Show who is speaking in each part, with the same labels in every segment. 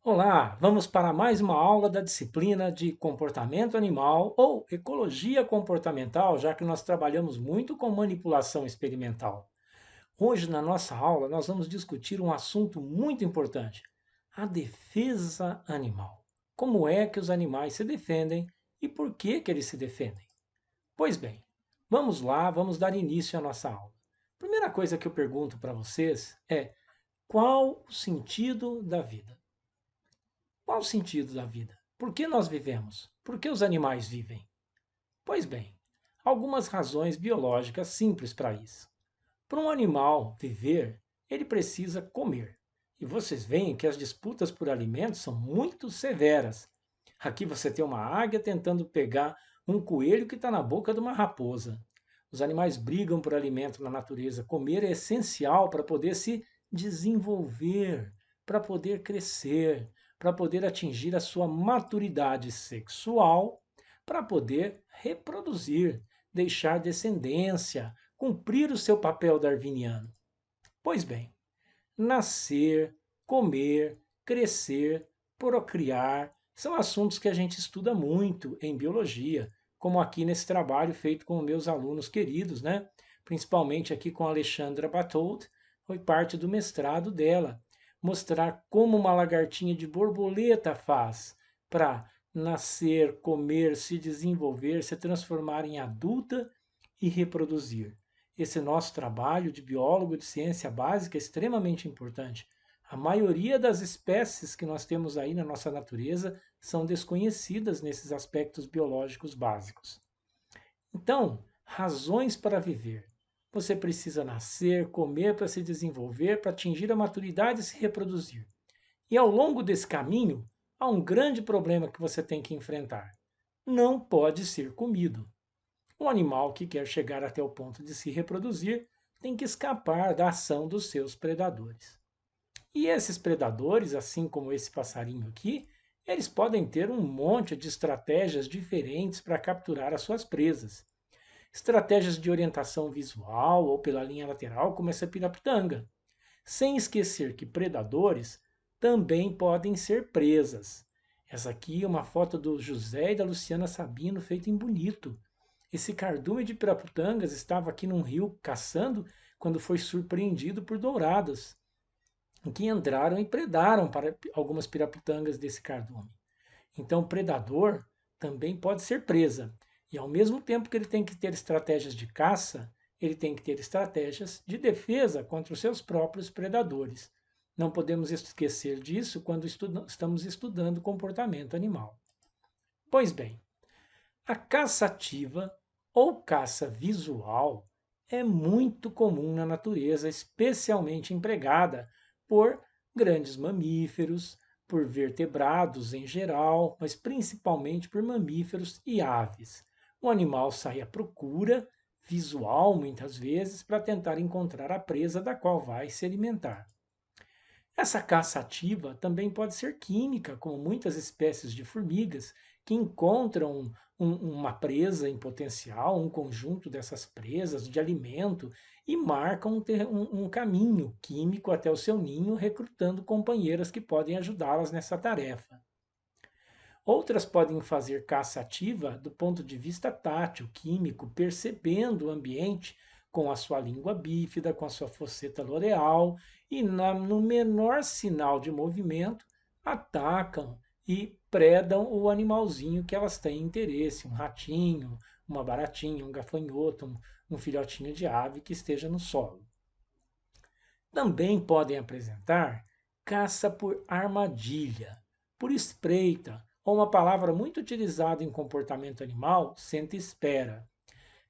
Speaker 1: Olá, vamos para mais uma aula da disciplina de comportamento animal ou ecologia comportamental, já que nós trabalhamos muito com manipulação experimental. Hoje, na nossa aula, nós vamos discutir um assunto muito importante: a defesa animal. Como é que os animais se defendem e por que que eles se defendem? Pois bem, vamos lá, vamos dar início à nossa aula. Primeira coisa que eu pergunto para vocês é: qual o sentido da vida? Qual o sentido da vida? Por que nós vivemos? Por que os animais vivem? Pois bem, algumas razões biológicas simples para isso. Para um animal viver, ele precisa comer. E vocês veem que as disputas por alimentos são muito severas. Aqui você tem uma águia tentando pegar um coelho que está na boca de uma raposa. Os animais brigam por alimento na natureza. Comer é essencial para poder se desenvolver, para poder crescer, para poder atingir a sua maturidade sexual, para poder reproduzir, deixar descendência, cumprir o seu papel darwiniano. Pois bem, nascer, comer, crescer, procriar são assuntos que a gente estuda muito em biologia, como aqui nesse trabalho feito com meus alunos queridos, né? Principalmente aqui com a Alexandra Batold, foi parte do mestrado dela, mostrar como uma lagartinha de borboleta faz para nascer, comer, se desenvolver, se transformar em adulta e reproduzir. Esse nosso trabalho de biólogo de ciência básica é extremamente importante. A maioria das espécies que nós temos aí na nossa natureza são desconhecidas nesses aspectos biológicos básicos. Então, razões para viver. Você precisa nascer, comer para se desenvolver, para atingir a maturidade e se reproduzir. E ao longo desse caminho, há um grande problema que você tem que enfrentar. Não pode ser comido. Um animal que quer chegar até o ponto de se reproduzir tem que escapar da ação dos seus predadores. E esses predadores, assim como esse passarinho aqui, eles podem ter um monte de estratégias diferentes para capturar as suas presas. Estratégias de orientação visual ou pela linha lateral, como essa piraputanga. Sem esquecer que predadores também podem ser presas. Essa aqui é uma foto do José e da Luciana Sabino feita em bonito. Esse cardume de piraputangas estava aqui num rio caçando quando foi surpreendido por douradas, que entraram e predaram para algumas piraputangas desse cardume. Então, o predador também pode ser presa. E ao mesmo tempo que ele tem que ter estratégias de caça, ele tem que ter estratégias de defesa contra os seus próprios predadores. Não podemos esquecer disso quando estamos estudando comportamento animal. Pois bem, a caça ativa ou caça visual é muito comum na natureza, especialmente empregada por grandes mamíferos, por vertebrados em geral, mas principalmente por mamíferos e aves. O animal sai à procura visual, muitas vezes, para tentar encontrar a presa da qual vai se alimentar. Essa caça ativa também pode ser química, como muitas espécies de formigas que encontram uma presa em potencial, um conjunto dessas presas de alimento e marcam um caminho químico até o seu ninho, recrutando companheiras que podem ajudá-las nessa tarefa. Outras podem fazer caça ativa do ponto de vista tátil, químico, percebendo o ambiente com a sua língua bífida, com a sua fosseta loreal e no menor sinal de movimento atacam e predam o animalzinho que elas têm interesse, um ratinho, uma baratinha, um gafanhoto, um filhotinho de ave que esteja no solo. Também podem apresentar caça por armadilha, por espreita, ou uma palavra muito utilizada em comportamento animal, senta-espera.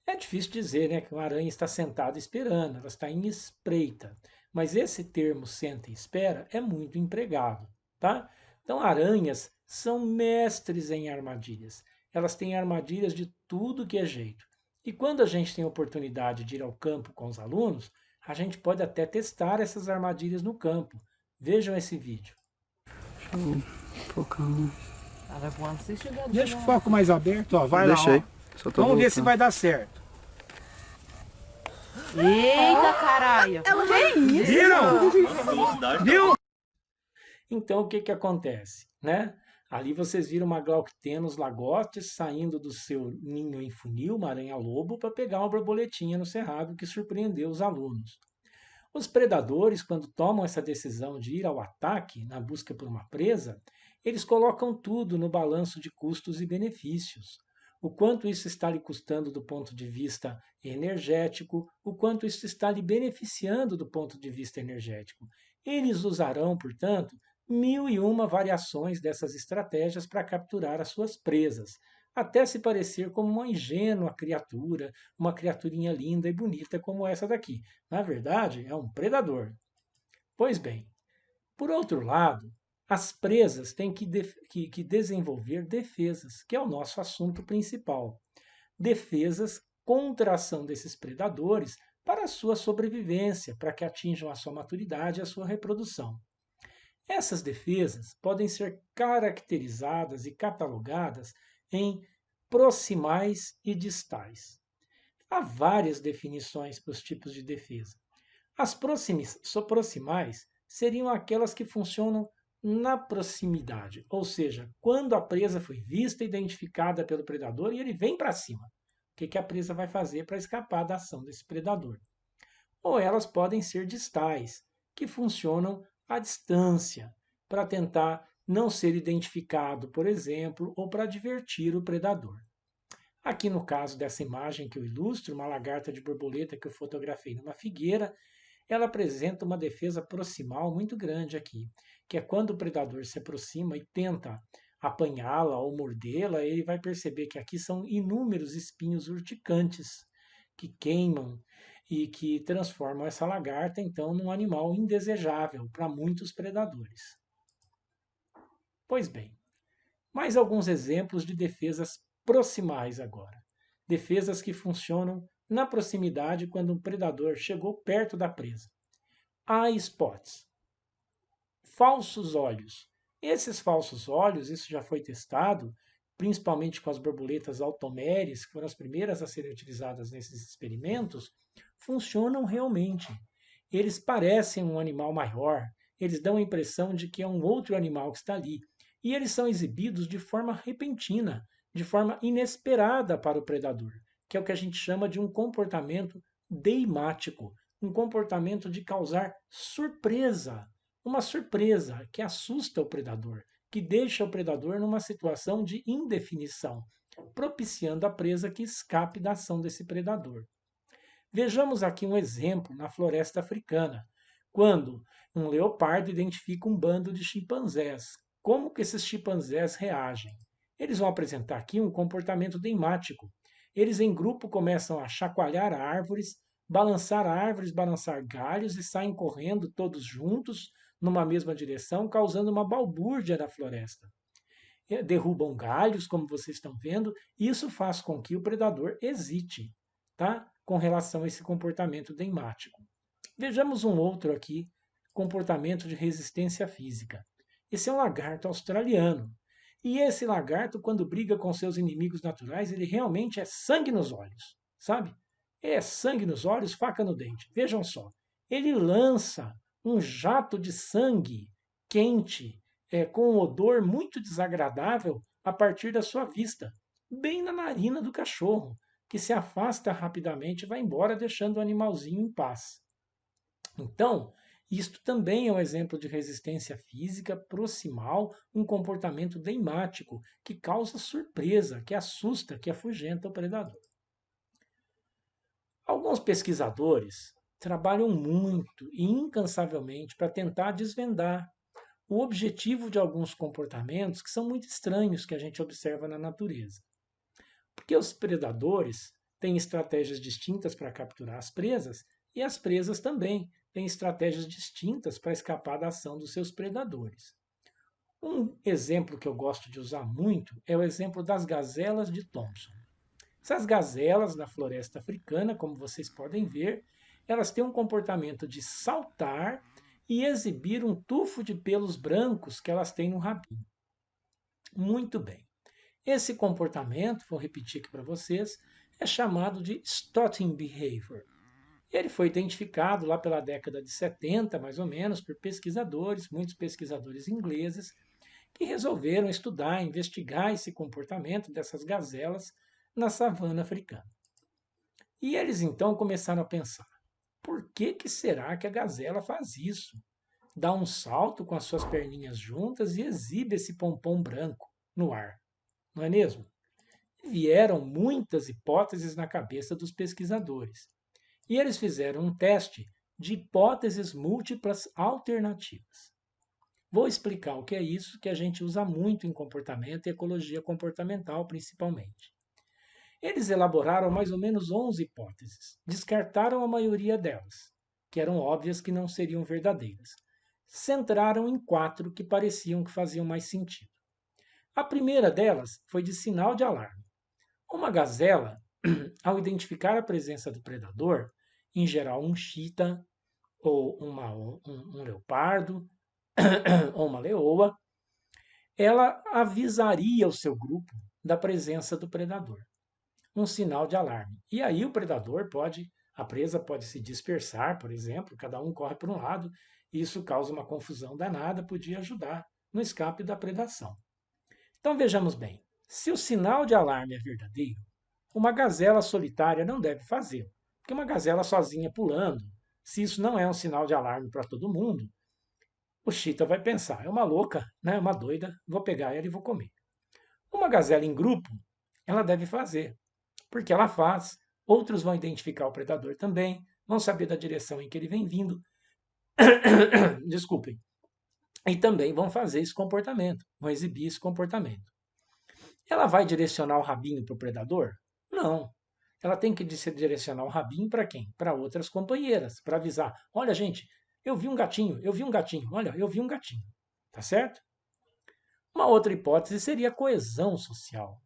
Speaker 1: É difícil dizer, né, que uma aranha está sentada esperando, ela está em espreita. Mas esse termo senta e espera é muito empregado, tá? Então, aranhas são mestres em armadilhas. Elas têm armadilhas de tudo que é jeito. E quando a gente tem a oportunidade de ir ao campo com os alunos, a gente pode até testar essas armadilhas no campo. Vejam esse vídeo.
Speaker 2: Deixa eu focar, né?
Speaker 1: Deixa o foco mais aberto, ó. Vai
Speaker 2: Deixa
Speaker 1: lá,
Speaker 2: aí.
Speaker 1: ó.
Speaker 2: Só tô
Speaker 1: Vamos ver se
Speaker 2: voltando.
Speaker 1: vai dar certo.
Speaker 3: Eita, caralho!
Speaker 1: Viram? Viu? Então, o que que acontece, né? Ali vocês viram uma Glauctenus lagotes saindo do seu ninho em funil, uma aranha-lobo, para pegar uma borboletinha no cerrado que surpreendeu os alunos. Os predadores, quando tomam essa decisão de ir ao ataque na busca por uma presa, eles colocam tudo no balanço de custos e benefícios. O quanto isso está lhe custando do ponto de vista energético, o quanto isso está lhe beneficiando do ponto de vista energético. Eles usarão, portanto, mil e uma variações dessas estratégias para capturar as suas presas, até se parecer como uma ingênua criatura, uma criaturinha linda e bonita como essa daqui. Na verdade, é um predador. Pois bem, por outro lado, as presas têm que desenvolver defesas, que é o nosso assunto principal. Defesas contra a ação desses predadores para a sua sobrevivência, para que atinjam a sua maturidade e a sua reprodução. Essas defesas podem ser caracterizadas e catalogadas em proximais e distais. Há várias definições para os tipos de defesa. As proximais seriam aquelas que funcionam na proximidade, ou seja, quando a presa foi vista e identificada pelo predador e ele vem para cima. O que a presa vai fazer para escapar da ação desse predador? Ou elas podem ser distais, que funcionam à distância, para tentar não ser identificado, por exemplo, ou para divertir o predador. Aqui no caso dessa imagem que eu ilustro, uma lagarta de borboleta que eu fotografei numa figueira, ela apresenta uma defesa proximal muito grande aqui, que é quando o predador se aproxima e tenta apanhá-la ou mordê-la, ele vai perceber que aqui são inúmeros espinhos urticantes que queimam e que transformam essa lagarta então num animal indesejável para muitos predadores. Pois bem, mais alguns exemplos de defesas proximais agora. Defesas que funcionam na proximidade quando um predador chegou perto da presa. Eye spots, falsos olhos. Esses falsos olhos, isso já foi testado, principalmente com as borboletas automeres, que foram as primeiras a serem utilizadas nesses experimentos, funcionam realmente. Eles parecem um animal maior, eles dão a impressão de que é um outro animal que está ali. E eles são exibidos de forma repentina, de forma inesperada para o predador, que é o que a gente chama de um comportamento deimático, um comportamento de causar surpresa, uma surpresa que assusta o predador, que deixa o predador numa situação de indefinição, propiciando a presa que escape da ação desse predador. Vejamos aqui um exemplo na floresta africana, quando um leopardo identifica um bando de chimpanzés. Como que esses chimpanzés reagem? Eles vão apresentar aqui um comportamento deimático. Eles em grupo começam a chacoalhar árvores, balançar galhos e saem correndo todos juntos numa mesma direção, causando uma balbúrdia na floresta. Derrubam galhos, como vocês estão vendo, e isso faz com que o predador hesite, tá? Com relação a esse comportamento deimático. Vejamos um outro aqui, comportamento de resistência física. Esse é um lagarto australiano. E esse lagarto, quando briga com seus inimigos naturais, ele realmente é sangue nos olhos, sabe? É sangue nos olhos, faca no dente. Vejam só. Ele lança um jato de sangue quente, com um odor muito desagradável a partir da sua vista, bem na narina do cachorro, que se afasta rapidamente e vai embora, deixando o animalzinho em paz. Então, isto também é um exemplo de resistência física proximal, um comportamento deimático que causa surpresa, que assusta, que afugenta o predador. Alguns pesquisadores trabalham muito e incansavelmente para tentar desvendar o objetivo de alguns comportamentos que são muito estranhos que a gente observa na natureza. Porque os predadores têm estratégias distintas para capturar as presas e as presas também têm estratégias distintas para escapar da ação dos seus predadores. Um exemplo que eu gosto de usar muito é o exemplo das gazelas de Thompson. Essas gazelas na floresta africana, como vocês podem ver, elas têm um comportamento de saltar e exibir um tufo de pelos brancos que elas têm no rabinho. Muito bem. Esse comportamento, vou repetir aqui para vocês, é chamado de strutting behavior. Ele foi identificado lá pela década de 70, mais ou menos, por pesquisadores, muitos pesquisadores ingleses, que resolveram estudar, investigar esse comportamento dessas gazelas na savana africana. E eles então começaram a pensar: por que será que a gazela faz isso? Dá um salto com as suas perninhas juntas e exibe esse pompom branco no ar, não é mesmo? Vieram muitas hipóteses na cabeça dos pesquisadores. E eles fizeram um teste de hipóteses múltiplas alternativas. Vou explicar o que é isso, que a gente usa muito em comportamento e ecologia comportamental, principalmente. Eles elaboraram mais ou menos 11 hipóteses, descartaram a maioria delas, que eram óbvias que não seriam verdadeiras. Centraram em 4 que pareciam que faziam mais sentido. A primeira delas foi de sinal de alarme. Uma gazela, ao identificar a presença do predador, em geral um chita ou um leopardo ou uma leoa, ela avisaria o seu grupo da presença do predador. Um sinal de alarme. E aí o predador a presa pode se dispersar, por exemplo, cada um corre para um lado, e isso causa uma confusão danada, podia ajudar no escape da predação. Então vejamos bem, se o sinal de alarme é verdadeiro, uma gazela solitária não deve fazê-lo, porque uma gazela sozinha pulando, se isso não é um sinal de alarme para todo mundo, o chita vai pensar: é uma louca, né, uma doida, vou pegar ela e vou comer. Uma gazela em grupo, ela deve fazer, porque ela faz, outros vão identificar o predador também, vão saber da direção em que ele vem vindo, desculpem, e também vão fazer esse comportamento, vão exibir esse comportamento. Ela vai direcionar o rabinho para o predador? Não. Ela tem que direcionar o rabinho para quem? Para outras companheiras, para avisar: olha, gente, eu vi um gatinho, olha, eu vi um gatinho. Tá certo? Uma outra hipótese seria a coesão social.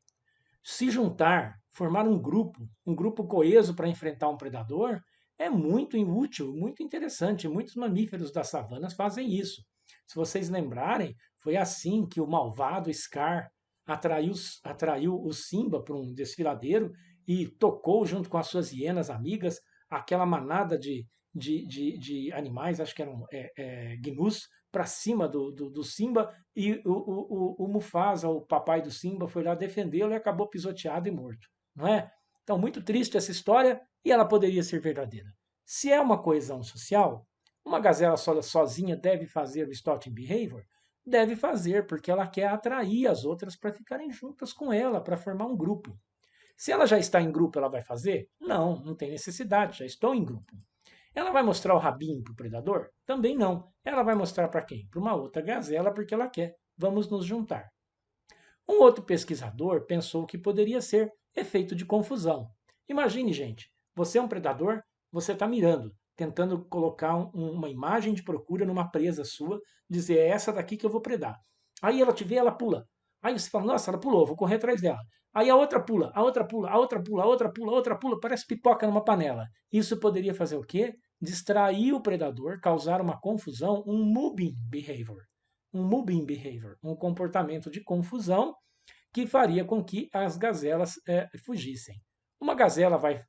Speaker 1: Se juntar, formar um grupo coeso para enfrentar um predador, é muito útil, muito interessante. Muitos mamíferos das savanas fazem isso. Se vocês lembrarem, foi assim que o malvado Scar atraiu o Simba para um desfiladeiro e tocou junto com as suas hienas amigas aquela manada de animais, acho que eram gnus, para cima do Simba, e o Mufasa, o papai do Simba, foi lá defendê-lo e acabou pisoteado e morto, não é? Então, muito triste essa história, e ela poderia ser verdadeira. Se é uma coesão social, uma gazela sozinha deve fazer o Stalking Behavior? Deve fazer, porque ela quer atrair as outras para ficarem juntas com ela, para formar um grupo. Se ela já está em grupo, ela vai fazer? Não, não tem necessidade, já estou em grupo. Ela vai mostrar o rabinho para o predador? Também não. Ela vai mostrar para quem? Para uma outra gazela, porque ela quer. Vamos nos juntar. Um outro pesquisador pensou que poderia ser efeito de confusão. Imagine, gente, você é um predador, você está mirando, tentando colocar uma imagem de procura numa presa sua, dizer: é essa daqui que eu vou predar. Aí ela te vê, ela pula. Aí você fala: nossa, ela pulou, vou correr atrás dela. Aí a outra pula, a outra pula, a outra pula, a outra pula, a outra pula, parece pipoca numa panela. Isso poderia fazer o quê? Distrair o predador, causar uma confusão, um moving behavior. Um comportamento de confusão que faria com que as gazelas fugissem. Uma gazela vai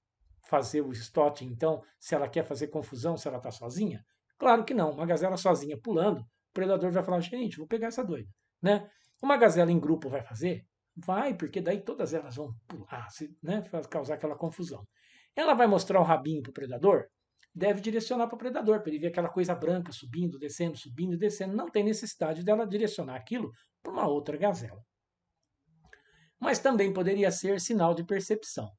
Speaker 1: fazer o stalking, então, se ela quer fazer confusão, se ela está sozinha? Claro que não. Uma gazela sozinha pulando, o predador vai falar: gente, vou pegar essa doida. Né? Uma gazela em grupo vai fazer? Vai, porque daí todas elas vão pular, né, causar aquela confusão. Ela vai mostrar o rabinho para o predador? Deve direcionar para o predador, para ele ver aquela coisa branca subindo, subindo e descendo. Não tem necessidade dela direcionar aquilo para uma outra gazela. Mas também poderia ser sinal de percepção.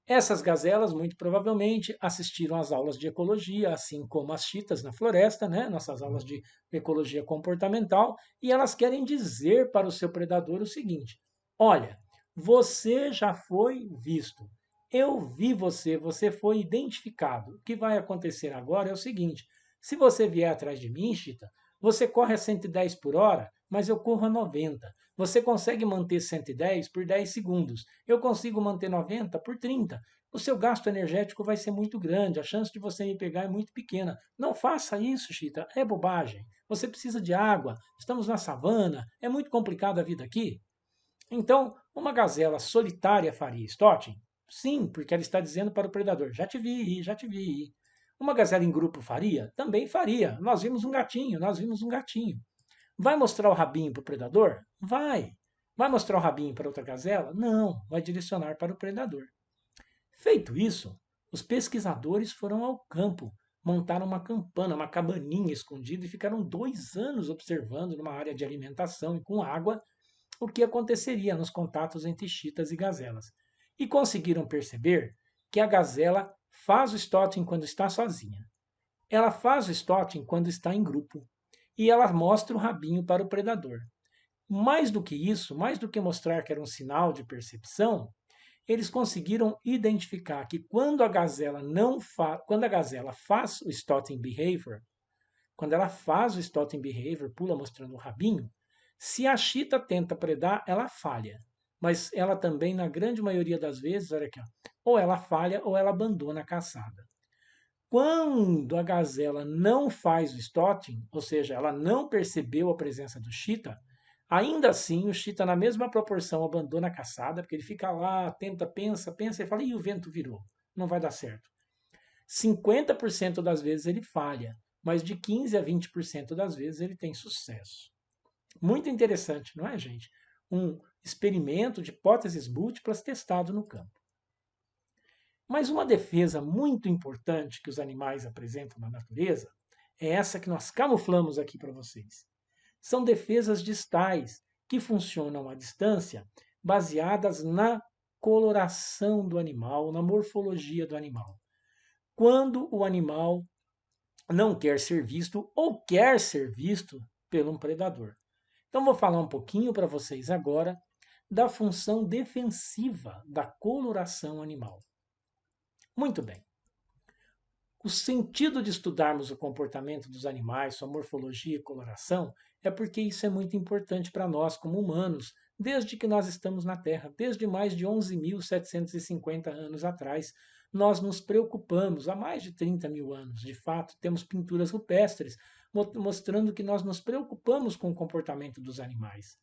Speaker 1: Essas gazelas, muito provavelmente, assistiram às aulas de ecologia, assim como as chitas na floresta, né? Nossas aulas de ecologia comportamental, e elas querem dizer para o seu predador o seguinte: olha, você já foi visto, eu vi você, você foi identificado. O que vai acontecer agora é o seguinte: se você vier atrás de mim, chita, você corre a 110 por hora, mas eu corro a 90. Você consegue manter 110 por 10 segundos. Eu consigo manter 90 por 30. O seu gasto energético vai ser muito grande, a chance de você me pegar é muito pequena. Não faça isso, chita, é bobagem. Você precisa de água, estamos na savana, é muito complicada a vida aqui. Então, uma gazela solitária faria stalking? Sim, porque ela está dizendo para o predador: já te vi, já te vi. Uma gazela em grupo faria? Também faria. Nós vimos um gatinho, nós vimos um gatinho. Vai mostrar o rabinho para o predador? Vai. Vai mostrar o rabinho para outra gazela? Não, vai direcionar para o predador. Feito isso, os pesquisadores foram ao campo, montaram uma campana, uma cabaninha escondida e ficaram 2 anos observando numa área de alimentação e com água o que aconteceria nos contatos entre chitas e gazelas. E conseguiram perceber que a gazela faz o stotting quando está sozinha. Ela faz o stotting quando está em grupo. E ela mostra o rabinho para o predador. Mais do que isso, mais do que mostrar que era um sinal de percepção, eles conseguiram identificar que quando a gazela faz o Stotting Behavior, quando ela faz o Stotting Behavior, pula mostrando o rabinho, se a chita tenta predar, ela falha. Mas ela também, na grande maioria das vezes, olha aqui, ó, ou ela falha ou ela abandona a caçada. Quando a gazela não faz o stotting, ou seja, ela não percebeu a presença do chita, ainda assim o chita na mesma proporção abandona a caçada, porque ele fica lá, tenta, pensa, pensa e fala, e o vento virou, não vai dar certo. 50% das vezes ele falha, mas de 15 a 20% das vezes ele tem sucesso. Muito interessante, não é, gente? Um experimento de hipóteses múltiplas testado no campo. Mas uma defesa muito importante que os animais apresentam na natureza é essa que nós camuflamos aqui para vocês. São defesas distais que funcionam à distância, baseadas na coloração do animal, na morfologia do animal. Quando o animal não quer ser visto ou quer ser visto por um predador. Então vou falar um pouquinho para vocês agora da função defensiva da coloração animal. Muito bem. O sentido de estudarmos o comportamento dos animais, sua morfologia e coloração, é porque isso é muito importante para nós como humanos, desde que nós estamos na Terra, desde mais de 11.750 anos atrás. Nós nos preocupamos, há mais de 30 mil anos, de fato, temos pinturas rupestres mostrando que nós nos preocupamos com o comportamento dos animais,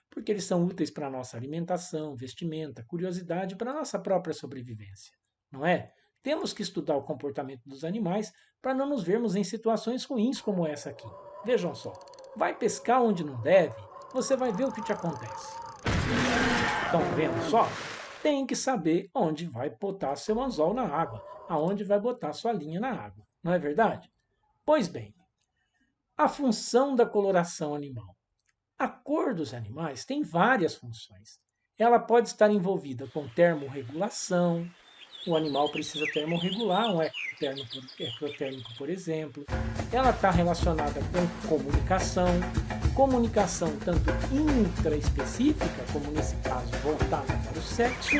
Speaker 1: porque eles são úteis para a nossa alimentação, vestimenta, curiosidade, para a nossa própria sobrevivência, não é? Temos que estudar o comportamento dos animais para não nos vermos em situações ruins como essa aqui. Vejam só, vai pescar onde não deve, você vai ver o que te acontece. Estão vendo só? Tem que saber onde vai botar seu anzol na água, aonde vai botar sua linha na água, não é verdade? Pois bem, a função da coloração animal. A cor dos animais tem várias funções. Ela pode estar envolvida com termorregulação, o animal precisa termorregular um ectotérmico, por exemplo. Ela está relacionada com comunicação, comunicação tanto intraespecífica, como nesse caso voltada para o sexo,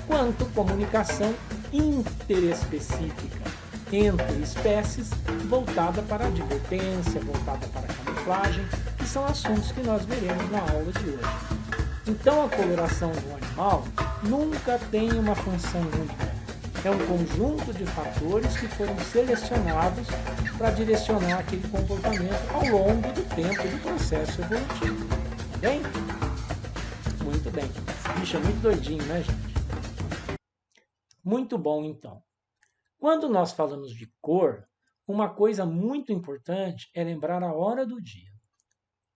Speaker 1: quanto comunicação interespecífica entre espécies, voltada para a advertência, voltada para a camuflagem, que são assuntos que nós veremos na aula de hoje. Então a coloração do animal nunca tem uma função única. É um conjunto de fatores que foram selecionados para direcionar aquele comportamento ao longo do tempo do processo evolutivo. Tá bem? Muito bem. Esse bicho é muito doidinho, né, gente? Muito bom, então. Quando nós falamos de cor, uma coisa muito importante é lembrar a hora do dia,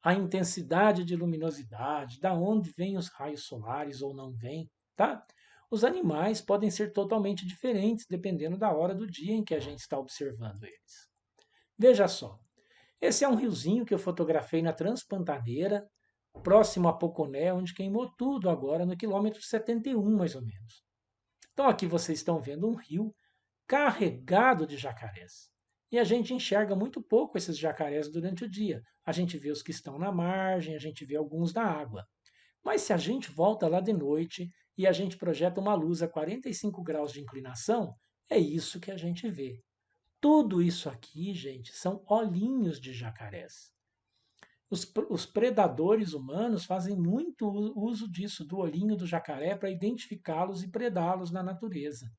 Speaker 1: a intensidade de luminosidade, da onde vêm os raios solares ou não vêm, tá? Os animais podem ser totalmente diferentes dependendo da hora do dia em que a gente está observando eles. Veja só, esse é um riozinho que eu fotografei na Transpantaneira, próximo a Poconé, onde queimou tudo agora no quilômetro 71, mais ou menos. Então aqui vocês estão vendo um rio carregado de jacarés. E a gente enxerga muito pouco esses jacarés durante o dia. A gente vê os que estão na margem, a gente vê alguns na água. Mas se a gente volta lá de noite e a gente projeta uma luz a 45 graus de inclinação, é isso que a gente vê. Tudo isso aqui, gente, são olhinhos de jacarés. Os predadores humanos fazem muito uso disso, do olhinho do jacaré, para identificá-los e predá-los na natureza.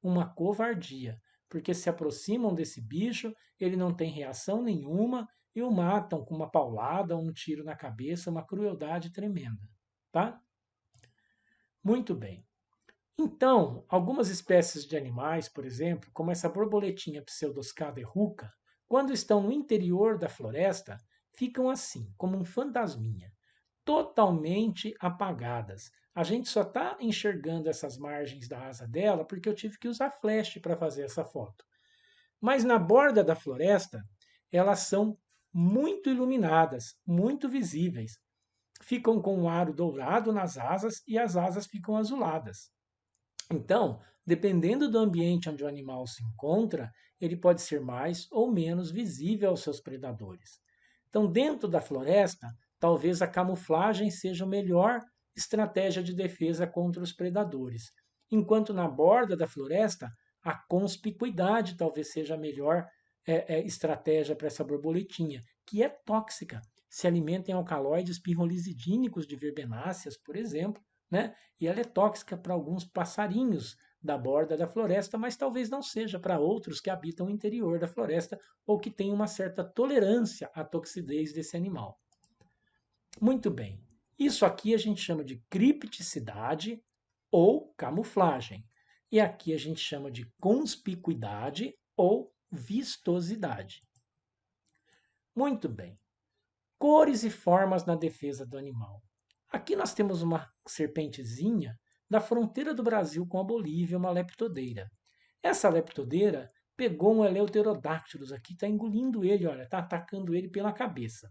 Speaker 1: Uma covardia, porque se aproximam desse bicho, ele não tem reação nenhuma e o matam com uma paulada ou um tiro na cabeça, uma crueldade tremenda, tá? Muito bem. Então, algumas espécies de animais, por exemplo, como essa borboletinha Pseudoscada erruca, quando estão no interior da floresta, ficam assim, como um fantasminha, totalmente apagadas. A gente só está enxergando essas margens da asa dela porque eu tive que usar flash para fazer essa foto. Mas na borda da floresta, elas são muito iluminadas, muito visíveis. Ficam com um aro dourado nas asas e as asas ficam azuladas. Então, dependendo do ambiente onde o animal se encontra, ele pode ser mais ou menos visível aos seus predadores. Então, dentro da floresta, talvez a camuflagem seja a melhor estratégia de defesa contra os predadores, enquanto na borda da floresta, a conspicuidade talvez seja a melhor estratégia para essa borboletinha, que é tóxica. Se alimenta em alcaloides pirrolizidínicos de verbenáceas, por exemplo, né? E ela é tóxica para alguns passarinhos da borda da floresta, mas talvez não seja para outros que habitam o interior da floresta ou que têm uma certa tolerância à toxidez desse animal. Muito bem. Isso aqui a gente chama de cripticidade ou camuflagem. E aqui a gente chama de conspicuidade ou vistosidade. Muito bem. Cores e formas na defesa do animal. Aqui nós temos uma serpentezinha da fronteira do Brasil com a Bolívia, uma leptodeira. Essa leptodeira pegou um Eleuterodactylus aqui, está engolindo ele, olha, está atacando ele pela cabeça.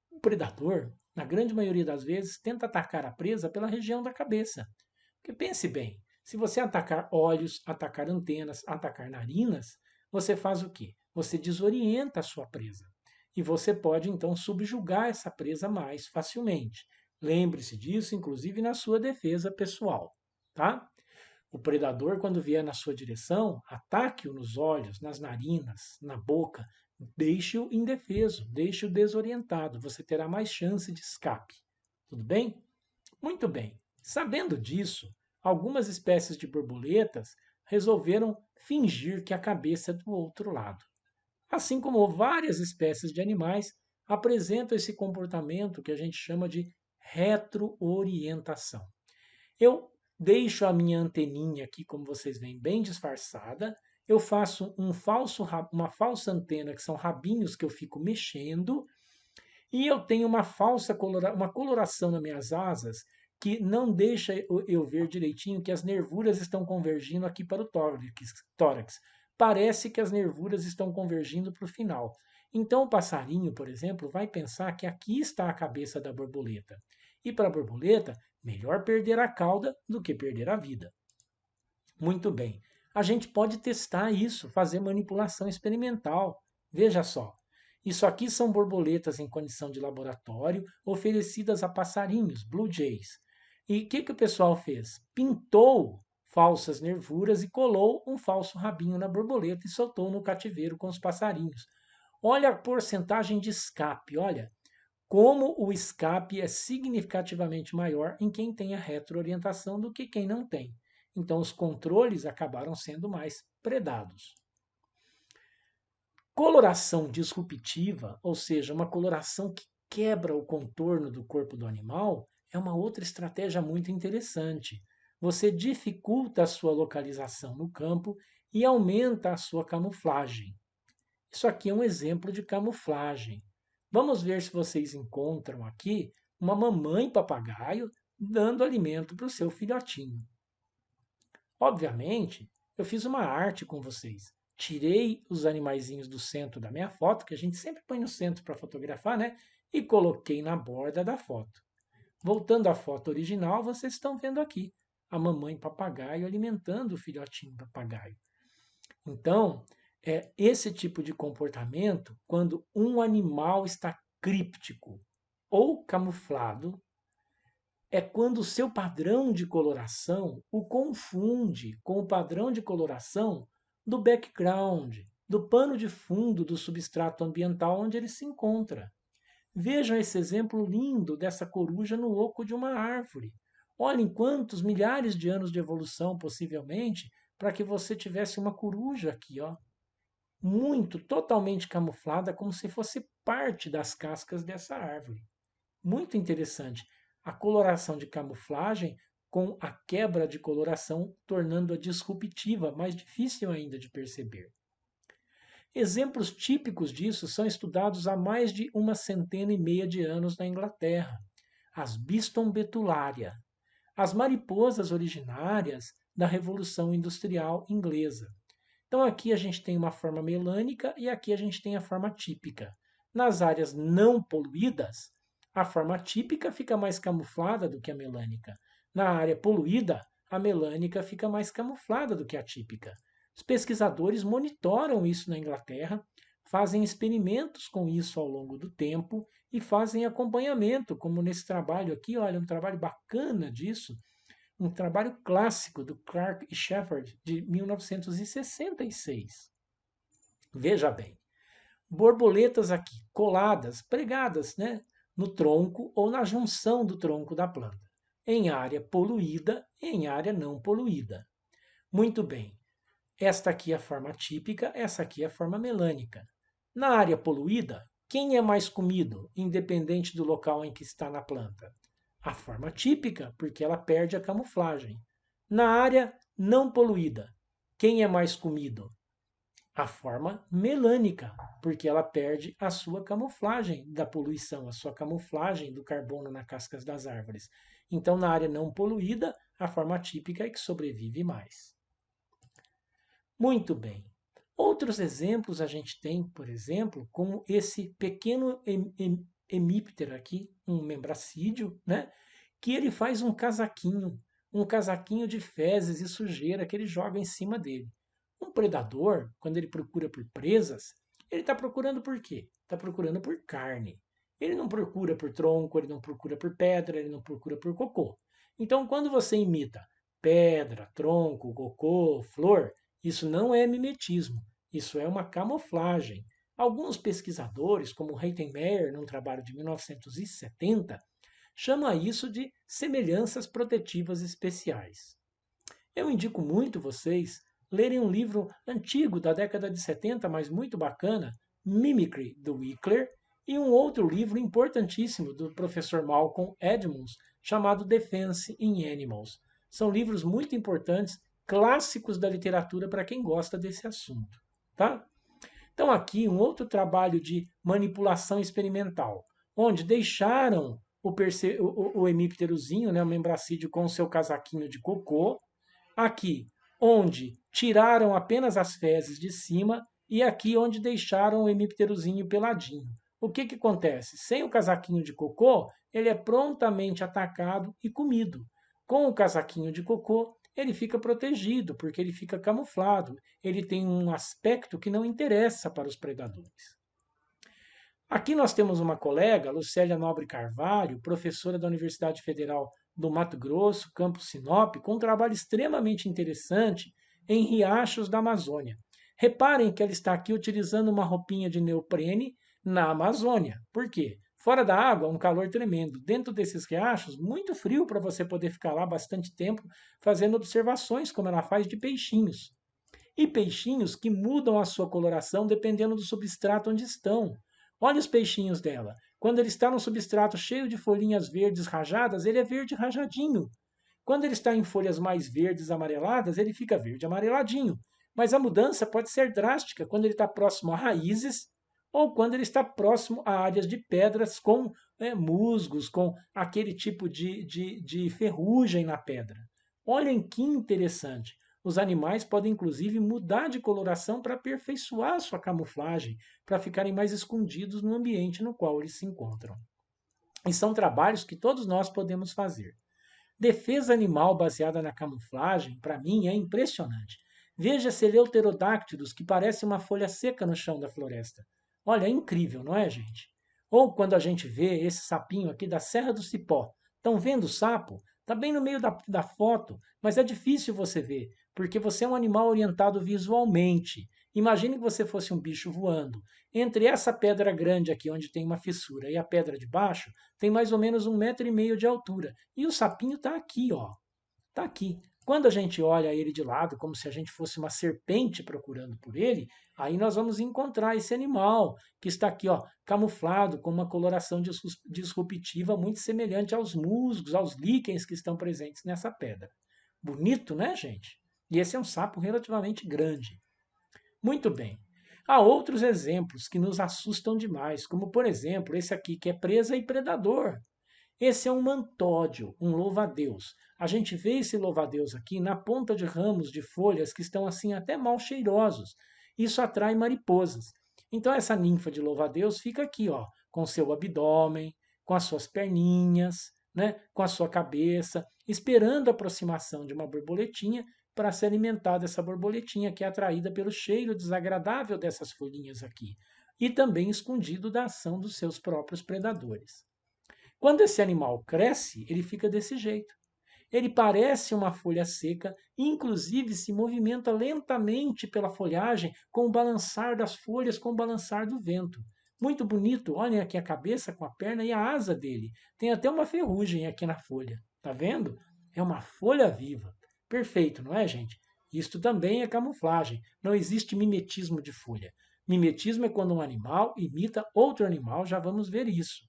Speaker 1: O predador, na grande maioria das vezes, tenta atacar a presa pela região da cabeça. Porque pense bem, se você atacar olhos, atacar antenas, atacar narinas, você faz o quê? Você desorienta a sua presa. E você pode então subjugar essa presa mais facilmente. Lembre-se disso, inclusive na sua defesa pessoal, tá? O predador, quando vier na sua direção, ataque-o nos olhos, nas narinas, na boca, deixe-o indefeso, deixe-o desorientado. Você terá mais chance de escape. Tudo bem? Muito bem. Sabendo disso, algumas espécies de borboletas resolveram fingir que a cabeça é do outro lado. Assim como várias espécies de animais apresentam esse comportamento que a gente chama de retroorientação. Eu deixo a minha anteninha aqui, como vocês veem, bem disfarçada. Eu faço uma falsa antena, que são rabinhos que eu fico mexendo, e eu tenho uma coloração nas minhas asas que não deixa eu ver direitinho que as nervuras estão convergindo aqui para o tórax. Parece que as nervuras estão convergindo para o final. Então o passarinho, por exemplo, vai pensar que aqui está a cabeça da borboleta. E para a borboleta, melhor perder a cauda do que perder a vida. Muito bem. A gente pode testar isso, fazer manipulação experimental. Veja só. Isso aqui são borboletas em condição de laboratório oferecidas a passarinhos, blue jays. E o que o pessoal fez? Pintou falsas nervuras e colou um falso rabinho na borboleta e soltou no cativeiro com os passarinhos. Olha a porcentagem de escape, olha como o escape é significativamente maior em quem tem a retroorientação do que quem não tem. Então, os controles acabaram sendo mais predados. Coloração disruptiva, ou seja, uma coloração que quebra o contorno do corpo do animal, é uma outra estratégia muito interessante. Você dificulta a sua localização no campo e aumenta a sua camuflagem. Isso aqui é um exemplo de camuflagem. Vamos ver se vocês encontram aqui uma mamãe papagaio dando alimento para o seu filhotinho. Obviamente, eu fiz uma arte com vocês. Tirei os animaizinhos do centro da minha foto, que a gente sempre põe no centro para fotografar, né? E coloquei na borda da foto. Voltando à foto original, vocês estão vendo aqui a mamãe papagaio alimentando o filhotinho papagaio. Então, esse tipo de comportamento, quando um animal está críptico ou camuflado, é quando o seu padrão de coloração o confunde com o padrão de coloração do background, do pano de fundo do substrato ambiental onde ele se encontra. Vejam esse exemplo lindo dessa coruja no oco de uma árvore. Olhem quantos milhares de anos de evolução, possivelmente, para que você tivesse uma coruja aqui, ó, muito, totalmente camuflada, como se fosse parte das cascas dessa árvore. Muito interessante. A coloração de camuflagem com a quebra de coloração, tornando-a disruptiva, mais difícil ainda de perceber. Exemplos típicos disso são estudados há mais de 1,5 de anos na Inglaterra. As Biston betularia, as mariposas originárias da Revolução Industrial Inglesa. Então aqui a gente tem uma forma melânica e aqui a gente tem a forma típica. Nas áreas não poluídas, a forma típica fica mais camuflada do que a melânica. Na área poluída, a melânica fica mais camuflada do que a típica. Os pesquisadores monitoram isso na Inglaterra, fazem experimentos com isso ao longo do tempo e fazem acompanhamento, como nesse trabalho aqui, olha, um trabalho bacana disso, um trabalho clássico do Clark e Shepard de 1966. Veja bem, borboletas aqui coladas, pregadas, né, no tronco ou na junção do tronco da planta, em área poluída e em área não poluída. Muito bem, esta aqui é a forma típica, essa aqui é a forma melânica. Na área poluída, quem é mais comido, independente do local em que está na planta? A forma típica, porque ela perde a camuflagem. Na área não poluída, quem é mais comido? A forma melânica, porque ela perde a sua camuflagem da poluição, a sua camuflagem do carbono nas cascas das árvores. Então, na área não poluída, a forma típica é que sobrevive mais. Muito bem. Outros exemplos a gente tem, por exemplo, como esse pequeno hemíptero aqui, um membracídio, né? Que ele faz um casaquinho de fezes e sujeira que ele joga em cima dele. Um predador, quando ele procura por presas, ele está procurando por quê? Está procurando por carne. Ele não procura por tronco, ele não procura por pedra, ele não procura por cocô. Então, quando você imita pedra, tronco, cocô, flor, isso não é mimetismo, isso é uma camuflagem. Alguns pesquisadores, como Heitenmeyer, num trabalho de 1970, chama isso de semelhanças protetivas especiais. Eu indico muito vocês lerem um livro antigo da década de 70, mas muito bacana, Mimicry, do Wickler, e um outro livro importantíssimo do professor Malcolm Edmonds, chamado Defense in Animals. São livros muito importantes, clássicos da literatura para quem gosta desse assunto. Tá? Então aqui um outro trabalho de manipulação experimental, onde deixaram o hemípterozinho, né, o membracídio com o seu casaquinho de cocô, aqui onde tiraram apenas as fezes de cima e aqui onde deixaram o hemípterozinho peladinho. O que acontece? Sem o casaquinho de cocô, ele é prontamente atacado e comido. Com o casaquinho de cocô, ele fica protegido, porque ele fica camuflado. Ele tem um aspecto que não interessa para os predadores. Aqui nós temos uma colega, Lucélia Nobre Carvalho, professora da Universidade Federal do Mato Grosso, campus Sinop, com um trabalho extremamente interessante em riachos da Amazônia. Reparem que ela está aqui utilizando uma roupinha de neoprene na Amazônia. Por quê? Fora da água, um calor tremendo. Dentro desses riachos, muito frio para você poder ficar lá bastante tempo fazendo observações, como ela faz de peixinhos. E peixinhos que mudam a sua coloração dependendo do substrato onde estão. Olha os peixinhos dela. Quando ele está num substrato cheio de folhinhas verdes rajadas, ele é verde rajadinho. Quando ele está em folhas mais verdes amareladas, ele fica verde amareladinho. Mas a mudança pode ser drástica quando ele está próximo a raízes ou quando ele está próximo a áreas de pedras com musgos, com aquele tipo de ferrugem na pedra. Olhem que interessante. Os animais podem, inclusive, mudar de coloração para aperfeiçoar sua camuflagem, para ficarem mais escondidos no ambiente no qual eles se encontram. E são trabalhos que todos nós podemos fazer. Defesa animal baseada na camuflagem, para mim, é impressionante. Veja Seleuterodactylus, que parece uma folha seca no chão da floresta. Olha, é incrível, não é, gente? Ou quando a gente vê esse sapinho aqui da Serra do Cipó. Estão vendo o sapo? Está bem no meio da foto, mas é difícil você ver, porque você é um animal orientado visualmente. Imagine que você fosse um bicho voando. Entre essa pedra grande aqui, onde tem uma fissura, e a pedra de baixo, tem mais ou menos 1,5 metro de altura. E o sapinho está aqui, ó. Está aqui. Quando a gente olha ele de lado, como se a gente fosse uma serpente procurando por ele, aí nós vamos encontrar esse animal que está aqui, ó, camuflado com uma coloração disruptiva muito semelhante aos musgos, aos líquens que estão presentes nessa pedra. Bonito, né, gente? E esse é um sapo relativamente grande. Muito bem. Há outros exemplos que nos assustam demais, como por exemplo esse aqui que é presa e predador. Esse é um mantódio, um louva-a-Deus. A gente vê esse louva-a-Deus aqui na ponta de ramos de folhas que estão assim até mal cheirosos. Isso atrai mariposas. Então essa ninfa de louva-a-Deus fica aqui, ó, com seu abdômen, com as suas perninhas, né, com a sua cabeça, esperando a aproximação de uma borboletinha para se alimentar dessa borboletinha que é atraída pelo cheiro desagradável dessas folhinhas aqui e também escondido da ação dos seus próprios predadores. Quando esse animal cresce, ele fica desse jeito. Ele parece uma folha seca e, inclusive, se movimenta lentamente pela folhagem com o balançar das folhas, com o balançar do vento. Muito bonito, olhem aqui a cabeça com a perna e a asa dele. Tem até uma ferrugem aqui na folha. Tá vendo? É uma folha viva. Perfeito, não é, gente? Isto também é camuflagem. Não existe mimetismo de folha. Mimetismo é quando um animal imita outro animal, já vamos ver isso.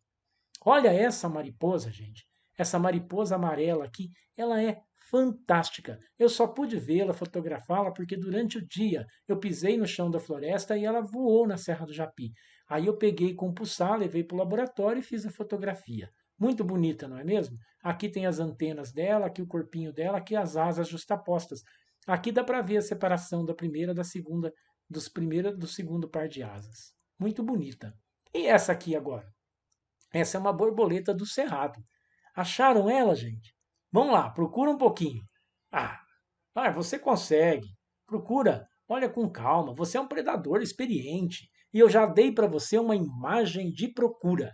Speaker 1: Olha essa mariposa, gente. Essa mariposa amarela aqui, ela é fantástica. Eu só pude vê-la, fotografá-la, porque durante o dia eu pisei no chão da floresta e ela voou na Serra do Japi. Aí eu peguei com o pulsar, levei para o laboratório e fiz a fotografia. Muito bonita, não é mesmo? Aqui tem as antenas dela, aqui o corpinho dela, aqui as asas justapostas. Aqui dá para ver a separação da primeira, da segunda, do segundo par de asas. Muito bonita. E essa aqui agora? Essa é uma borboleta do cerrado. Acharam ela, gente? Vamos lá, procura um pouquinho. Ah, você consegue. Procura. Olha com calma. Você é um predador experiente. E eu já dei para você uma imagem de procura.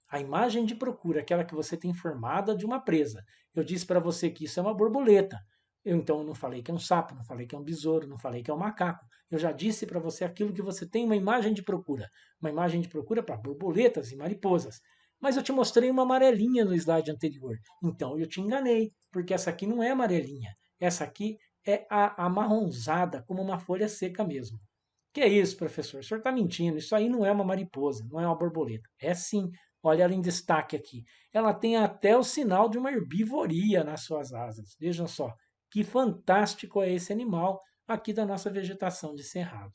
Speaker 1: A imagem de procura, aquela que você tem formada de uma presa. Eu disse para você que isso é uma borboleta. Então não falei que é um sapo, não falei que é um besouro, não falei que é um macaco. Eu já disse para você aquilo que você tem uma imagem de procura. Uma imagem de procura para borboletas e mariposas. Mas eu te mostrei uma amarelinha no slide anterior. Então eu te enganei, porque essa aqui não é amarelinha. Essa aqui é a amarronzada, como uma folha seca mesmo. Que é isso, professor? O senhor está mentindo. Isso aí não é uma mariposa, não é uma borboleta. É sim. Olha ela em destaque aqui. Ela tem até o sinal de uma herbivoria nas suas asas. Vejam só, que fantástico é esse animal aqui da nossa vegetação de cerrado.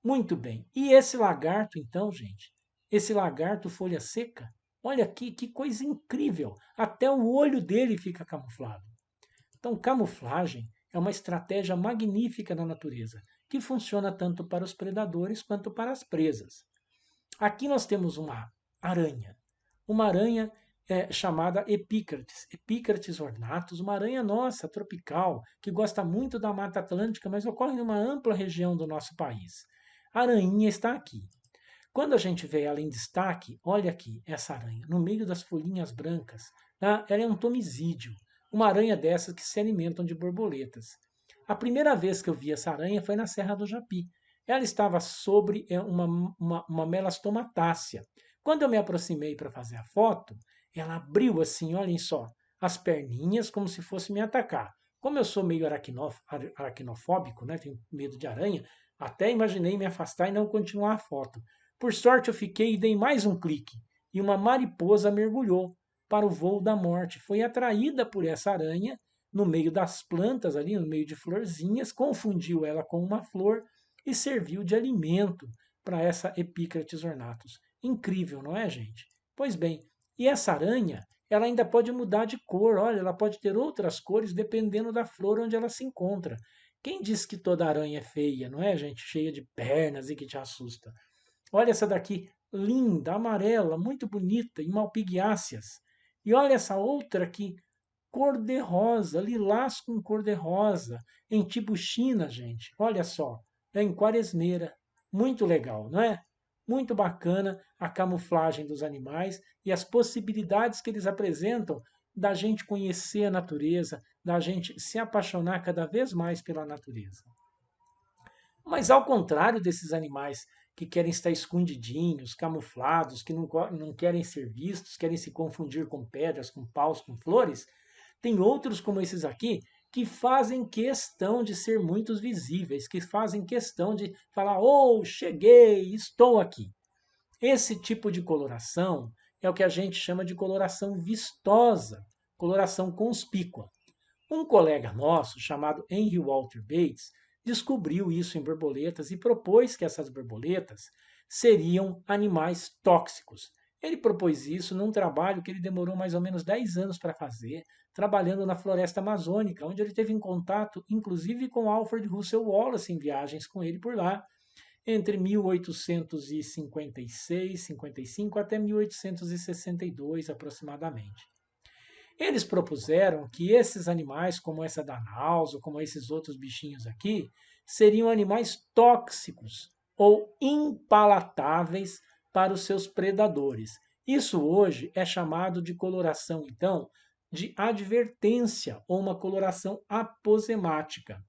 Speaker 1: Muito bem. E esse lagarto, então, gente? Esse lagarto folha seca? Olha aqui, que coisa incrível. Até o olho dele fica camuflado. Então, camuflagem é uma estratégia magnífica na natureza, que funciona tanto para os predadores quanto para as presas. Aqui nós temos uma aranha chamada Epícrates ornatus, uma aranha nossa, tropical, que gosta muito da Mata Atlântica, mas ocorre em uma ampla região do nosso país. A arainha está aqui. Quando a gente vê ela em destaque, olha aqui essa aranha, no meio das folhinhas brancas, tá? Ela é um tomizídeo, uma aranha dessas que se alimentam de borboletas. A primeira vez que eu vi essa aranha foi na Serra do Japi. Ela estava sobre uma melastomatácea. Quando eu me aproximei para fazer a foto, ela abriu assim, olhem só, as perninhas como se fosse me atacar. Como eu sou meio aracnofóbico, né, tenho medo de aranha, até imaginei me afastar e não continuar a foto. Por sorte eu fiquei e dei mais um clique, e uma mariposa mergulhou para o voo da morte. Foi atraída por essa aranha no meio das plantas ali, no meio de florzinhas, confundiu ela com uma flor e serviu de alimento para essa Epícrates ornatus. Incrível, não é, gente? Pois bem, e essa aranha, ela ainda pode mudar de cor, olha, ela pode ter outras cores dependendo da flor onde ela se encontra. Quem diz que toda aranha é feia, não é, gente? Cheia de pernas e que te assusta. Olha essa daqui, linda, amarela, muito bonita, em malpighiáceas. E olha essa outra aqui, cor-de-rosa, lilás com cor-de-rosa, em tibuchina, gente. Olha só, é em quaresmeira. Muito legal, não é? Muito bacana a camuflagem dos animais e as possibilidades que eles apresentam da gente conhecer a natureza, da gente se apaixonar cada vez mais pela natureza. Mas ao contrário desses animais que querem estar escondidinhos, camuflados, que não querem ser vistos, querem se confundir com pedras, com paus, com flores, tem outros como esses aqui que fazem questão de ser muito visíveis, que fazem questão de falar, oh, cheguei, estou aqui. Esse tipo de coloração é o que a gente chama de coloração vistosa, coloração conspícua. Um colega nosso, chamado Henry Walter Bates, descobriu isso em borboletas e propôs que essas borboletas seriam animais tóxicos. Ele propôs isso num trabalho que ele demorou mais ou menos 10 anos para fazer, trabalhando na floresta amazônica, onde ele teve em contato, inclusive, com Alfred Russel Wallace em viagens com ele por lá, entre 1856, 55 até 1862 aproximadamente. Eles propuseram que esses animais, como essa danauso, como esses outros bichinhos aqui, seriam animais tóxicos ou impalatáveis para os seus predadores. Isso hoje é chamado de coloração, então, de advertência ou uma coloração aposemática.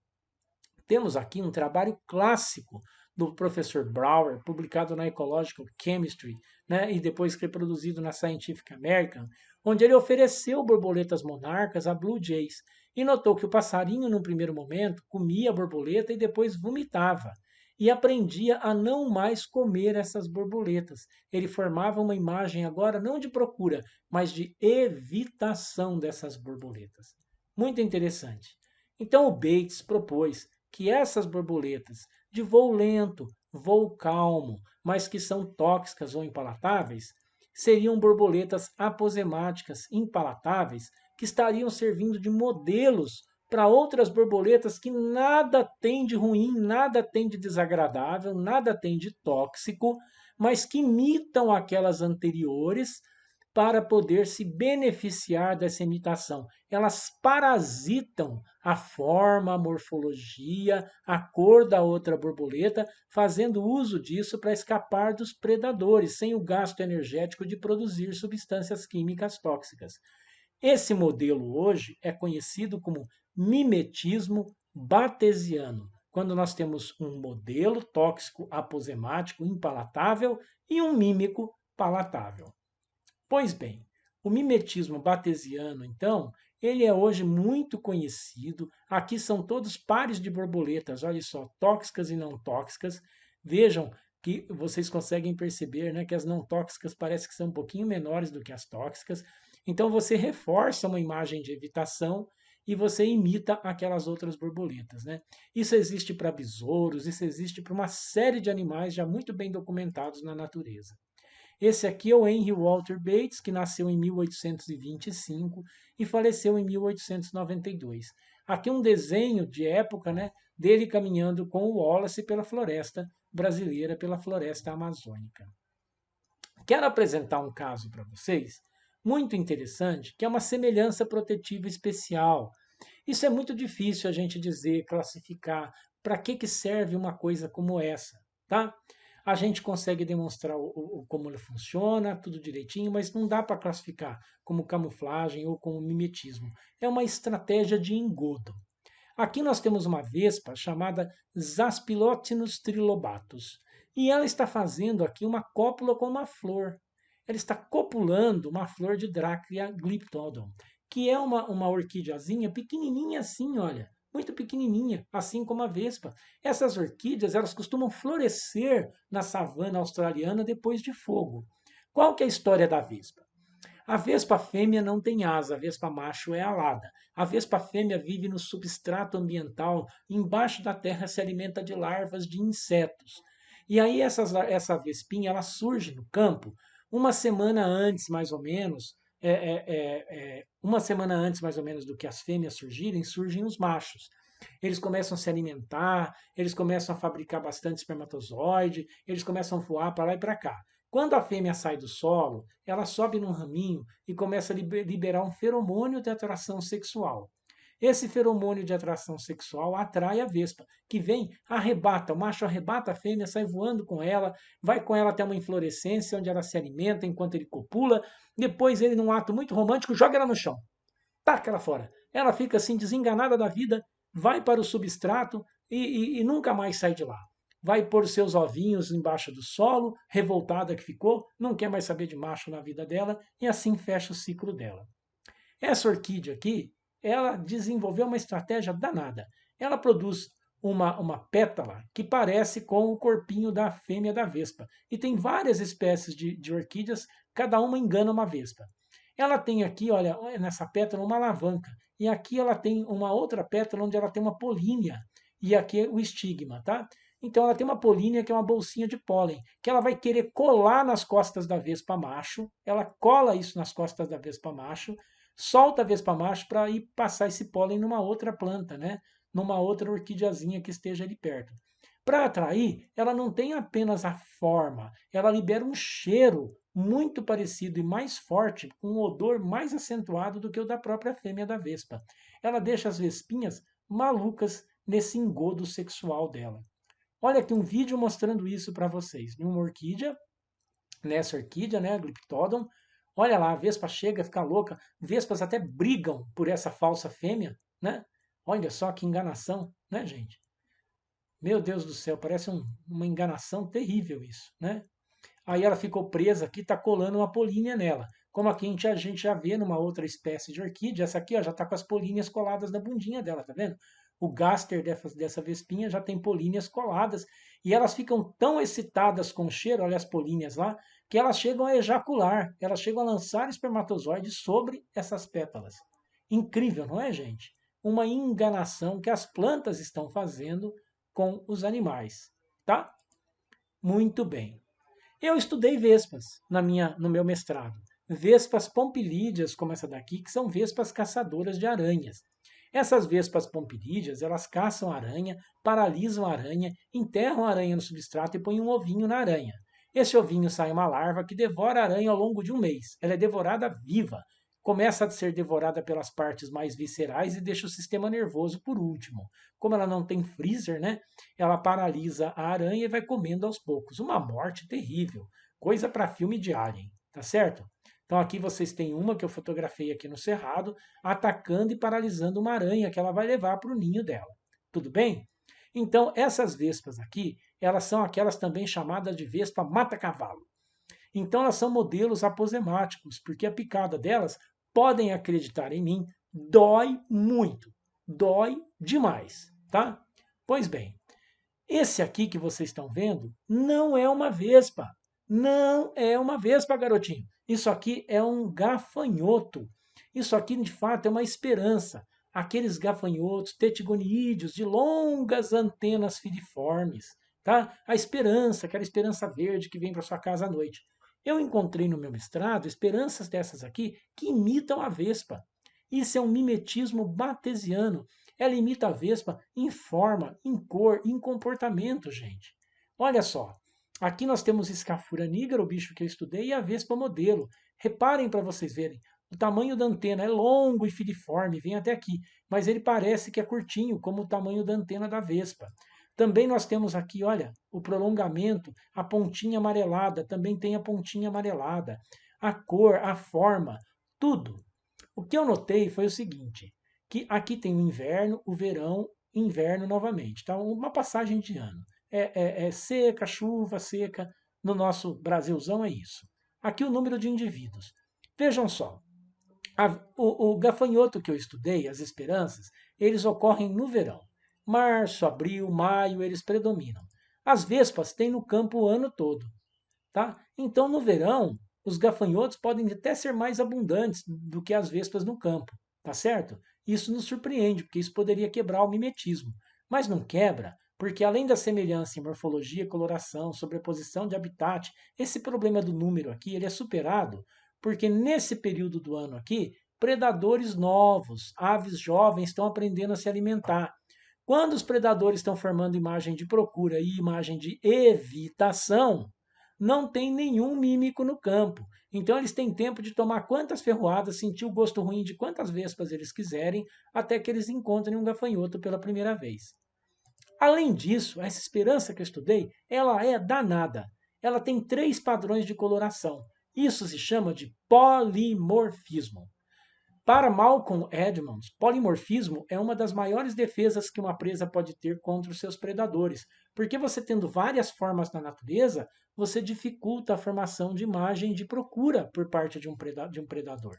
Speaker 1: Temos aqui um trabalho clássico do professor Brouwer, publicado na Ecological Chemistry, né, e depois reproduzido na Scientific American, onde ele ofereceu borboletas monarcas a blue jays e notou que o passarinho, num primeiro momento, comia a borboleta e depois vomitava. E aprendia a não mais comer essas borboletas. Ele formava uma imagem agora não de procura, mas de evitação dessas borboletas. Muito interessante. Então o Bates propôs que essas borboletas de voo lento, voo calmo, mas que são tóxicas ou impalatáveis, seriam borboletas aposemáticas impalatáveis que estariam servindo de modelos para outras borboletas que nada tem de ruim, nada tem de desagradável, nada tem de tóxico, mas que imitam aquelas anteriores para poder se beneficiar dessa imitação. Elas parasitam a forma, a morfologia, a cor da outra borboleta, fazendo uso disso para escapar dos predadores, sem o gasto energético de produzir substâncias químicas tóxicas. Esse modelo hoje é conhecido como mimetismo batesiano, quando nós temos um modelo tóxico aposemático impalatável e um mímico palatável. Pois bem, o mimetismo batesiano, então, ele é hoje muito conhecido. Aqui são todos pares de borboletas, olha só, tóxicas e não tóxicas. Vejam que vocês conseguem perceber, né, que as não tóxicas parecem que são um pouquinho menores do que as tóxicas. Então você reforça uma imagem de evitação e você imita aquelas outras borboletas, né? Isso existe para besouros, isso existe para uma série de animais já muito bem documentados na natureza. Esse aqui é o Henry Walter Bates, que nasceu em 1825 e faleceu em 1892. Aqui um desenho de época, né, dele caminhando com o Wallace pela floresta brasileira, pela floresta amazônica. Quero apresentar um caso para vocês muito interessante, que é uma semelhança protetiva especial. Isso é muito difícil a gente dizer, classificar, para que serve uma coisa como essa, tá? A gente consegue demonstrar como ela funciona, tudo direitinho, mas não dá para classificar como camuflagem ou como mimetismo. É uma estratégia de engodo. Aqui nós temos uma vespa chamada Zaspilotynus trilobatus. E ela está fazendo aqui uma cópula com uma flor. Ela está copulando uma flor de Draclea glyptodon, que é uma orquídeazinha pequenininha assim, olha, muito pequenininha, assim como a vespa. Essas orquídeas, elas costumam florescer na savana australiana depois de fogo. Qual que é a história da vespa? A vespa fêmea não tem asa, a vespa macho é alada. A vespa fêmea vive no substrato ambiental, embaixo da terra se alimenta de larvas de insetos. E aí essa vespinha ela surge no campo uma semana antes, mais ou menos, uma semana antes, mais ou menos, do que as fêmeas surgirem, surgem os machos. Eles começam a se alimentar, eles começam a fabricar bastante espermatozoide, eles começam a voar para lá e para cá. Quando a fêmea sai do solo, ela sobe num raminho e começa a liberar um feromônio de atração sexual. Esse feromônio de atração sexual atrai a vespa, que vem, arrebata, o macho arrebata a fêmea, sai voando com ela, vai com ela até uma inflorescência onde ela se alimenta enquanto ele copula, depois ele, num ato muito romântico, joga ela no chão, taca ela fora. Ela fica assim desenganada da vida, vai para o substrato e nunca mais sai de lá. Vai pôr os seus ovinhos embaixo do solo, revoltada que ficou, não quer mais saber de macho na vida dela, e assim fecha o ciclo dela. Essa orquídea aqui ela desenvolveu uma estratégia danada. Ela produz uma pétala que parece com o corpinho da fêmea da vespa. E tem várias espécies de orquídeas, cada uma engana uma vespa. Ela tem aqui, olha, nessa pétala uma alavanca. E aqui ela tem uma outra pétala onde ela tem uma polínia. E aqui é o estigma, tá? Então ela tem uma polínia que é uma bolsinha de pólen, que ela vai querer colar nas costas da vespa macho. Ela cola isso nas costas da vespa macho, solta a vespa macho para ir passar esse pólen numa outra planta, né? Numa outra orquídeazinha que esteja ali perto. Para atrair, ela não tem apenas a forma, ela libera um cheiro muito parecido e mais forte, com um odor mais acentuado do que o da própria fêmea da vespa. Ela deixa as vespinhas malucas nesse engodo sexual dela. Olha aqui um vídeo mostrando isso para vocês. Uma orquídea, nessa orquídea, né, Glyptodon. Olha lá, a vespa chega, fica louca. Vespas até brigam por essa falsa fêmea, né? Olha só que enganação, né, gente? Meu Deus do céu, parece uma enganação terrível isso, né? Aí ela ficou presa aqui, está colando uma polínia nela. Como aqui a gente já vê numa outra espécie de orquídea, essa aqui ó, já está com as políneas coladas na bundinha dela, tá vendo? O gaster dessa vespinha já tem políneas coladas e elas ficam tão excitadas com o cheiro, olha as políneas lá, que elas chegam a ejacular, elas chegam a lançar espermatozoides sobre essas pétalas. Incrível, não é, gente? Uma enganação que as plantas estão fazendo com os animais, tá? Muito bem. Eu estudei vespas no meu mestrado. Vespas pompilídeas, como essa daqui, que são vespas caçadoras de aranhas. Essas vespas pompilídeas, elas caçam a aranha, paralisam a aranha, enterram a aranha no substrato e põem um ovinho na aranha. Esse ovinho sai uma larva que devora a aranha ao longo de um mês. Ela é devorada viva. Começa a ser devorada pelas partes mais viscerais e deixa o sistema nervoso por último. Como ela não tem freezer, né? Ela paralisa a aranha e vai comendo aos poucos. Uma morte terrível. Coisa para filme de Alien, tá certo? Então aqui vocês têm uma que eu fotografei aqui no cerrado, atacando e paralisando uma aranha que ela vai levar para o ninho dela. Tudo bem? Então essas vespas aqui, elas são aquelas também chamadas de vespa mata-cavalo. Então elas são modelos aposemáticos, porque a picada delas, podem acreditar em mim, dói muito, dói demais, tá? Pois bem, esse aqui que vocês estão vendo não é uma vespa. Não é uma vespa, garotinho. Isso aqui é um gafanhoto. Isso aqui, de fato, é uma esperança. Aqueles gafanhotos tetigonídeos de longas antenas filiformes. Tá? A esperança, aquela esperança verde que vem para sua casa à noite. Eu encontrei no meu mestrado esperanças dessas aqui que imitam a vespa. Isso é um mimetismo batesiano. Ela imita a vespa em forma, em cor, em comportamento, gente. Olha só, aqui nós temos Scaphoura nigra, o bicho que eu estudei, e a vespa modelo. Reparem para vocês verem, o tamanho da antena é longo e filiforme, vem até aqui, mas ele parece que é curtinho, como o tamanho da antena da vespa. Também nós temos aqui, olha, o prolongamento, a pontinha amarelada, também tem a pontinha amarelada. A cor, a forma, tudo. O que eu notei foi o seguinte, que aqui tem o inverno, o verão, inverno novamente, tá? Uma passagem de ano. É seca, chuva, seca. No nosso Brasilzão é isso. Aqui o número de indivíduos. Vejam só, o gafanhoto que eu estudei, as esperanças, eles ocorrem no verão. Março, abril, maio, eles predominam. As vespas têm no campo o ano todo. Tá? Então, no verão, os gafanhotos podem até ser mais abundantes do que as vespas no campo. Tá certo? Isso nos surpreende, porque isso poderia quebrar o mimetismo. Mas não quebra, porque além da semelhança em morfologia, coloração, sobreposição de habitat, esse problema do número aqui ele é superado, porque nesse período do ano aqui, predadores novos, aves jovens estão aprendendo a se alimentar. Quando os predadores estão formando imagem de procura e imagem de evitação, não tem nenhum mímico no campo. Então eles têm tempo de tomar quantas ferroadas, sentir o gosto ruim de quantas vespas eles quiserem, até que eles encontrem um gafanhoto pela primeira vez. Além disso, essa esperança que eu estudei, ela é danada. Ela tem 3 padrões de coloração. Isso se chama de polimorfismo. Para Malcolm Edmonds, polimorfismo é uma das maiores defesas que uma presa pode ter contra os seus predadores, porque você tendo várias formas na natureza, você dificulta a formação de imagem de procura por parte de um predador.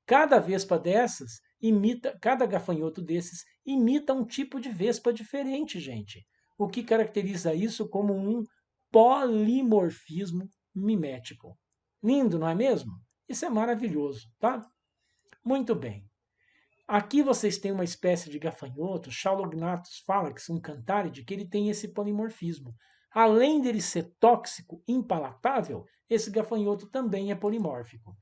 Speaker 1: Cada vespa dessas imita, cada gafanhoto desses imita um tipo de vespa diferente, gente. O que caracteriza isso como um polimorfismo mimético. Lindo, não é mesmo? Isso é maravilhoso, tá? Muito bem. Aqui vocês têm uma espécie de gafanhoto, Chalognathus phalanx, um cantáride, que ele tem esse polimorfismo. Além dele ser tóxico, impalatável, esse gafanhoto também é polimórfico.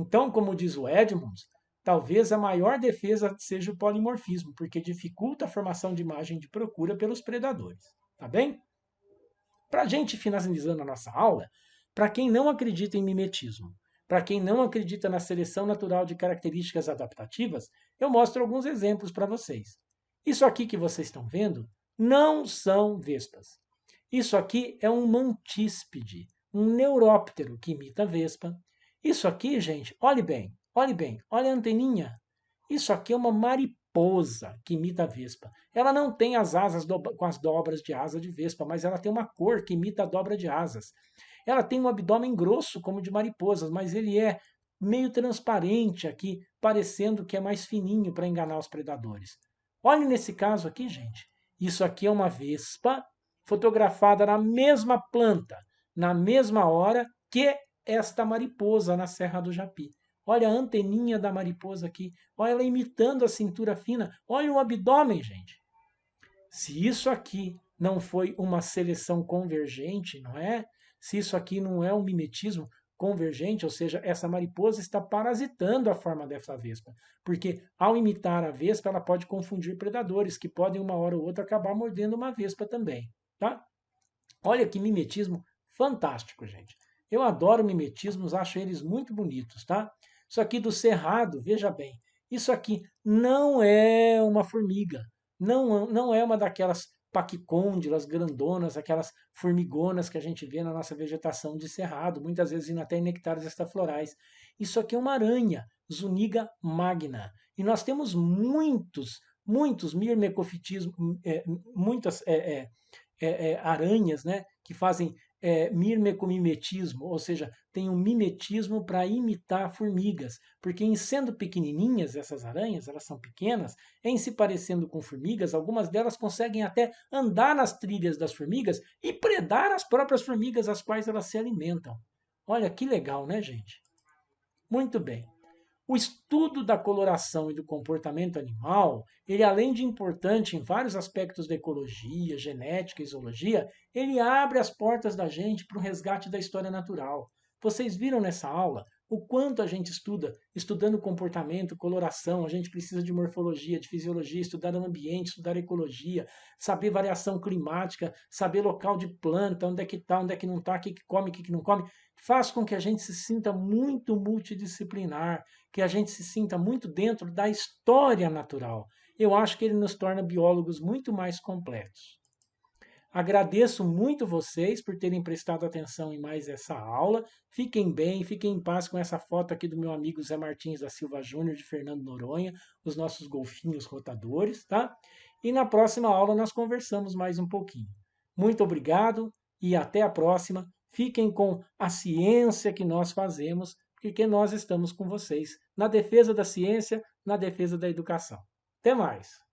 Speaker 1: Então, como diz o Edmonds, talvez a maior defesa seja o polimorfismo, porque dificulta a formação de imagem de procura pelos predadores. Tá bem? Para a gente finalizando a nossa aula, para quem não acredita em mimetismo, para quem não acredita na seleção natural de características adaptativas, eu mostro alguns exemplos para vocês. Isso aqui que vocês estão vendo não são vespas. Isso aqui é um mantíspide, um neuróptero que imita a vespa. Isso aqui, gente, olhe bem, olha a anteninha. Isso aqui é uma mariposa que imita a vespa. Ela não tem as asas com as dobras de asa de vespa, mas ela tem uma cor que imita a dobra de asas. Ela tem um abdômen grosso, como de mariposas, mas ele é meio transparente aqui, parecendo que é mais fininho para enganar os predadores. Olhe nesse caso aqui, gente. Isso aqui é uma vespa fotografada na mesma planta, na mesma hora que esta mariposa na Serra do Japi. Olha a anteninha da mariposa aqui. Olha ela imitando a cintura fina. Olha o abdômen, gente. Se isso aqui não foi uma seleção convergente, não é? Se isso aqui não é um mimetismo convergente, ou seja, essa mariposa está parasitando a forma dessa vespa. Porque ao imitar a vespa, ela pode confundir predadores, que podem uma hora ou outra acabar mordendo uma vespa também. Tá? Olha que mimetismo fantástico, gente. Eu adoro mimetismos, acho eles muito bonitos, tá? Isso aqui do cerrado, veja bem, isso aqui não é uma formiga, não é uma daquelas paquicôndilas grandonas, aquelas formigonas que a gente vê na nossa vegetação de cerrado, muitas vezes indo até em nectários extraflorais. Isso aqui é uma aranha, Zuniga magna. E nós temos muitos mirmecofitismos, muitas aranhas, né, que fazem mirmecomimetismo, ou seja, tem um mimetismo para imitar formigas, porque em sendo pequenininhas essas aranhas, elas são pequenas, em se parecendo com formigas, algumas delas conseguem até andar nas trilhas das formigas e predar as próprias formigas às quais elas se alimentam. Olha que legal, né, gente? Muito bem. O estudo da coloração e do comportamento animal, ele além de importante em vários aspectos da ecologia, genética e zoologia, ele abre as portas da gente para o resgate da história natural. Vocês viram nessa aula o quanto a gente estuda, estudando comportamento, coloração, a gente precisa de morfologia, de fisiologia, estudar o ambiente, estudar ecologia, saber variação climática, saber local de planta, onde é que está, onde é que não está, o que come, o que não come, faz com que a gente se sinta muito multidisciplinar, que a gente se sinta muito dentro da história natural. Eu acho que ele nos torna biólogos muito mais completos. Agradeço muito vocês por terem prestado atenção em mais essa aula. Fiquem bem, fiquem em paz com essa foto aqui do meu amigo Zé Martins da Silva Júnior, de Fernando Noronha, os nossos golfinhos rotadores, tá? E na próxima aula nós conversamos mais um pouquinho. Muito obrigado e até a próxima. Fiquem com a ciência que nós fazemos, porque nós estamos com vocês na defesa da ciência, na defesa da educação. Até mais!